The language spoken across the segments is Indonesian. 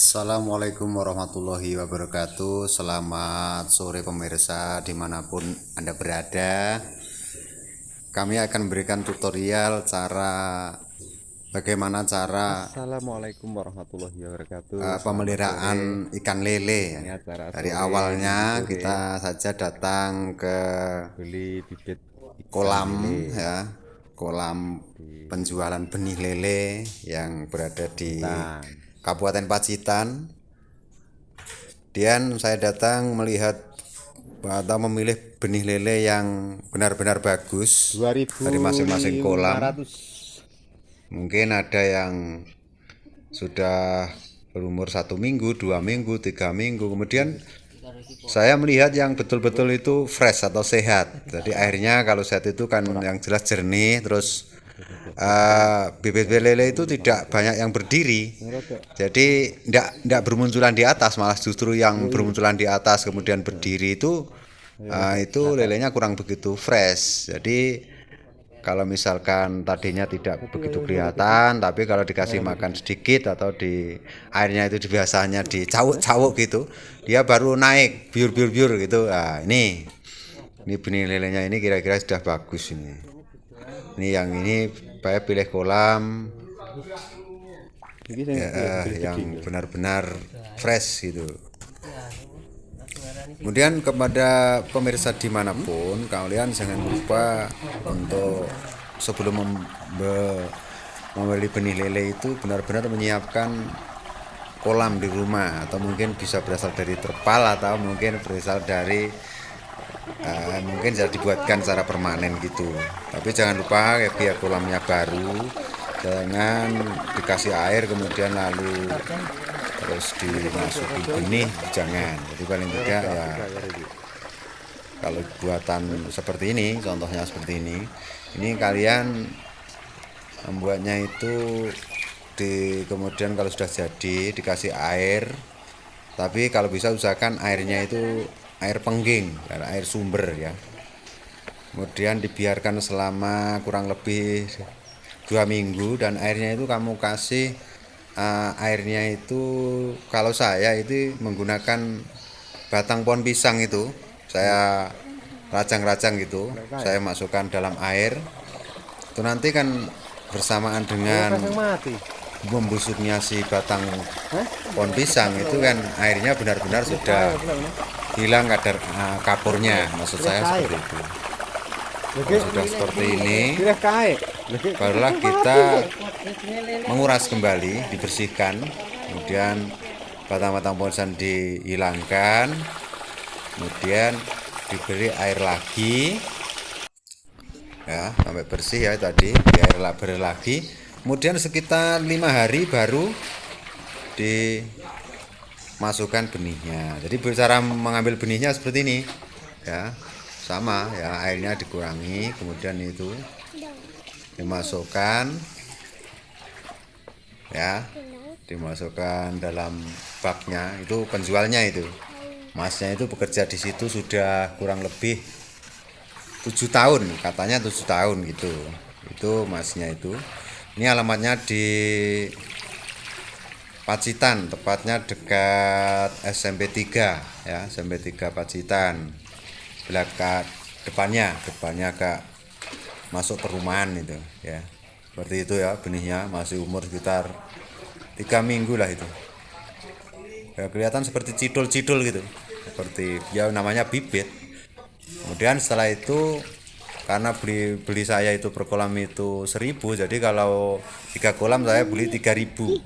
Assalamualaikum warahmatullahi wabarakatuh. Selamat sore pemirsa dimanapun Anda berada. Kami akan memberikan tutorial bagaimana cara Assalamualaikum warahmatullahi wabarakatuh. Selamat sore. pemeliharaan ikan lele. Ini acara Dari sore, awalnya minggu sore. kita saja datang ke Beli bibit ikan kolam lele ya, kolam penjualan benih lele yang berada di Pacitan. Kabupaten Pacitan. Kemudian saya datang melihat atau memilih benih lele yang benar-benar bagus dari masing-masing kolam. 2500. Mungkin ada yang sudah berumur 1 minggu, 2 minggu, 3 minggu. Kemudian saya melihat yang betul-betul itu fresh atau sehat. Jadi airnya kalau sehat itu kan yang jelas jernih. Terus bibit lele itu tidak banyak yang berdiri. Jadi tidak bermunculan di atas, malah justru yang bermunculan di atas kemudian berdiri itu lelenya kurang begitu fresh. Jadi kalau misalkan tadinya tidak begitu kelihatan, tapi kalau dikasih makan sedikit atau di airnya itu biasanya dicawuk-cawuk gitu, dia baru naik biur-biur gitu. Nah, ini benih lelenya ini kira-kira sudah bagus ini. Ini yang ini saya pilih kolam yang benar-benar fresh gitu. Kemudian kepada pemirsa dimanapun, kalian jangan lupa untuk sebelum membeli benih lele itu benar-benar menyiapkan kolam di rumah, atau mungkin bisa berasal dari terpal atau mungkin berasal dari mungkin bisa dibuatkan secara permanen gitu. Tapi jangan lupa ya, biar kolamnya baru, jangan dikasih air kemudian lalu terus dimasukin benih, jangan. Jadi paling tidak ya, kalau buatan seperti ini, contohnya seperti ini kalian membuatnya itu kemudian kalau sudah jadi dikasih air, tapi kalau bisa usahakan airnya itu air pengging, air sumber ya. Kemudian dibiarkan selama kurang lebih 2 minggu, dan airnya itu kamu kasih airnya itu, kalau saya itu menggunakan batang pohon pisang itu, saya rajang-rajang gitu, saya masukkan dalam air. Itu nanti kan bersamaan dengan membusuknya si batang pohon pisang itu kan airnya benar-benar sudah hilang kadar kapurnya, maksud saya seperti itu. Kalau sudah seperti ini, barulah kita menguras kembali, dibersihkan, kemudian batang-batang pohon pisang dihilangkan, kemudian diberi air lagi ya sampai bersih ya, tadi di air lagi. Kemudian sekitar 5 hari baru dimasukkan benihnya. Jadi cara mengambil benihnya seperti ini ya, sama ya, airnya dikurangi, kemudian itu dimasukkan ya, dimasukkan dalam baknya. Itu penjualnya, itu masnya itu bekerja di situ sudah kurang lebih 7 tahun, katanya 7 tahun gitu. Itu masnya itu. Ini alamatnya di Pacitan, tepatnya dekat SMP 3 ya, SMP 3 Pacitan. Belakang depannya agak masuk perumahan itu ya. Seperti itu ya, benihnya masih umur sekitar 3 minggu lah itu. Ya, kelihatan seperti cidul-cidul gitu. Seperti ya namanya bibit. Kemudian setelah itu, karena beli saya itu per kolam itu 1.000, jadi kalau 3 kolam saya beli 3.000.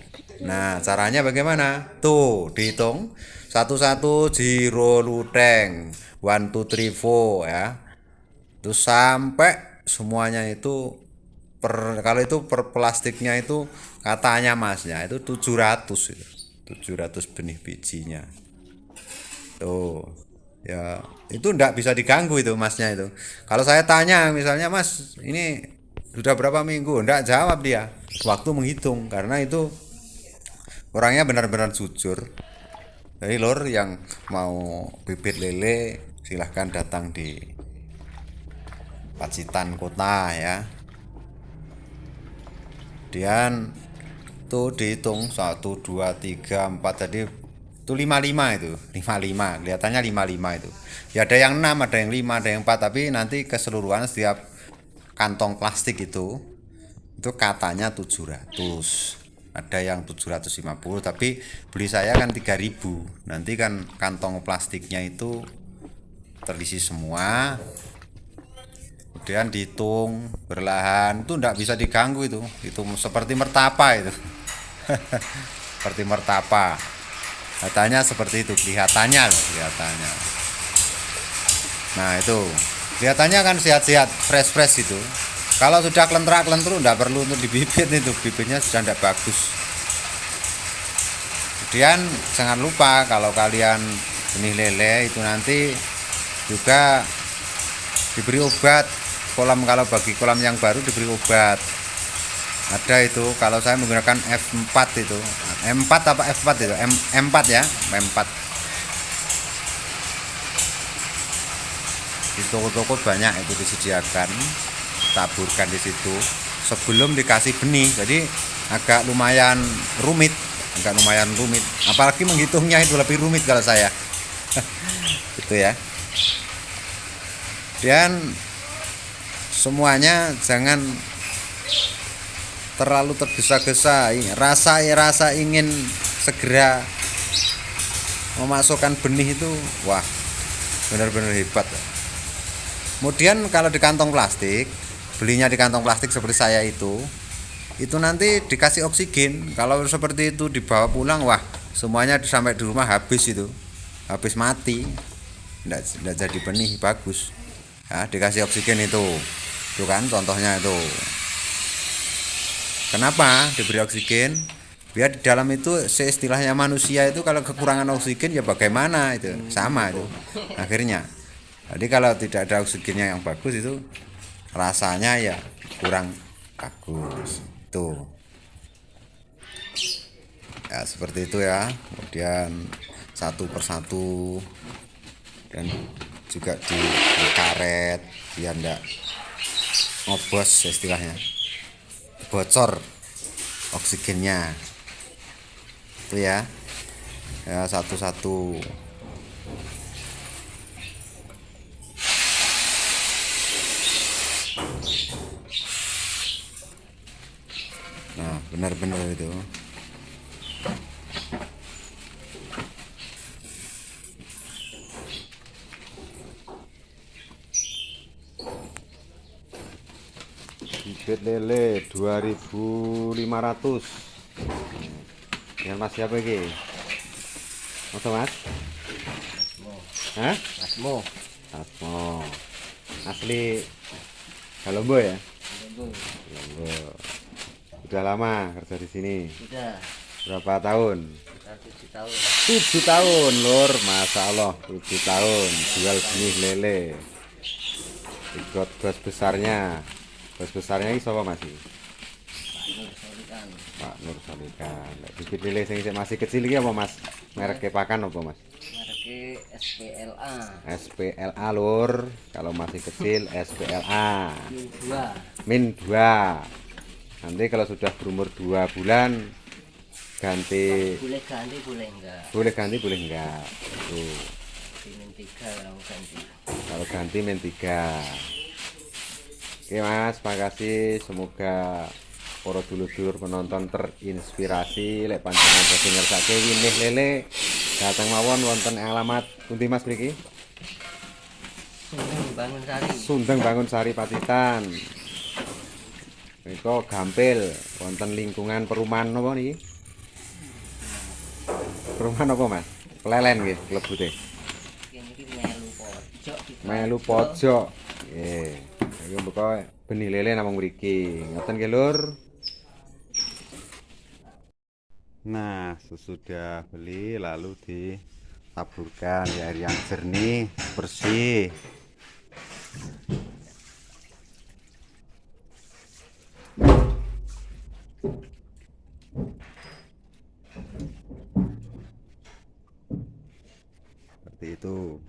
Nah, caranya bagaimana? Tuh, dihitung satu-satu, zero luteng, 1 2 3 4 ya. Terus sampai semuanya itu kalau itu per plastiknya itu katanya masnya itu 700 itu. 700 benih bijinya. Tuh. Ya, itu enggak bisa diganggu itu masnya itu. Kalau saya tanya misalnya, "Mas, ini sudah berapa minggu?" Enggak jawab dia. Waktu menghitung, karena itu orangnya benar-benar jujur. Jadi lor, yang mau bibit lele silahkan datang di Pacitan kota ya. Kemudian Itu dihitung 1, 2, 3, 4 tadi itu 55 itu 55 kelihatannya 55 itu ya, ada yang 6 ada yang 5 ada yang 4, tapi nanti keseluruhan setiap kantong plastik itu katanya 700, ada yang 750, tapi beli saya kan 3000. Nanti kan kantong plastiknya itu terisi semua, kemudian dihitung berlahan, itu tidak bisa diganggu, itu seperti mertapa itu. Seperti mertapa katanya, seperti itu kelihatannya loh, kelihatannya. Nah itu kelihatannya kan sehat-sehat, fresh itu. Kalau sudah kelentrak-kelentru tidak perlu untuk dibibit, itu bibitnya sudah tidak bagus. Kemudian jangan lupa kalau kalian benih lele itu nanti juga diberi obat kolam. Kalau bagi kolam yang baru diberi obat, ada itu. Kalau saya menggunakan F4 itu, M4 apa F4 itu, M4 ya, M4. Di toko-toko banyak itu disediakan, taburkan di situ sebelum dikasih benih. Jadi agak lumayan rumit, apalagi menghitungnya itu lebih rumit kalau saya. Gitu ya. Dan semuanya jangan terlalu tergesa-gesa, rasa ingin segera memasukkan benih itu, wah benar-benar hebat. Kemudian kalau di kantong plastik, belinya di kantong plastik seperti saya itu nanti dikasih oksigen. Kalau seperti itu dibawa pulang, wah semuanya sampai di rumah habis mati, tidak jadi benih bagus. Nah, dikasih oksigen itu kan contohnya itu. Kenapa diberi oksigen? Biar di dalam itu seistilahnya manusia itu kalau kekurangan oksigen ya bagaimana, itu sama itu akhirnya. Jadi kalau tidak ada oksigennya yang bagus itu rasanya ya kurang bagus itu. Ya seperti itu ya. Kemudian satu persatu dan juga di karet biar enggak ngobos istilahnya, bocor oksigennya itu ya. Ya satu-satu. Nah benar-benar itu. Bibit lele 2500. Yang mas siapa ini? Mas mas? Hah? Asmo. Asli Kalombo ya? Kalombo. Udah lama kerja di sini? Sudah. Berapa tahun? 7 tahun. 7 tahun, Lur. Masya Allah, 7 tahun jual benih lele. Ikut bos besarnya. Bos besarnya ini siapa masih? Pak Nur Solikan. Bibit lele yang masih kecil ini apa mas? Mereknya pakan apa mas? Mereknya SPLA. SPLA Lur. Kalau masih kecil SPLA. Min 2. Min 2. Nanti kalau sudah berumur 2 bulan ganti. Boleh ganti boleh enggak? Boleh ganti boleh enggak. Tuh. Min 3 kalau ganti. Kalau ganti Min 3. Oke mas, makasih. Semoga para dulur-dulur penonton terinspirasi lek panjenengan badhe ngersake winih lele datang mawon wonten alamat pundi mas mriki? Sundeng Bangunsari Pacitan. Nika gampil wonten lingkungan perumahan napa niki? Perumahan apa mas? Pelelen nggih klebute. Niki melu pojok. Melu pojok. Nggih. Iki mbeka benih lele namung mriki. Ngoten nggih Lur. Nah, sesudah beli lalu ditaburkan di air yang jernih, bersih. Seperti itu.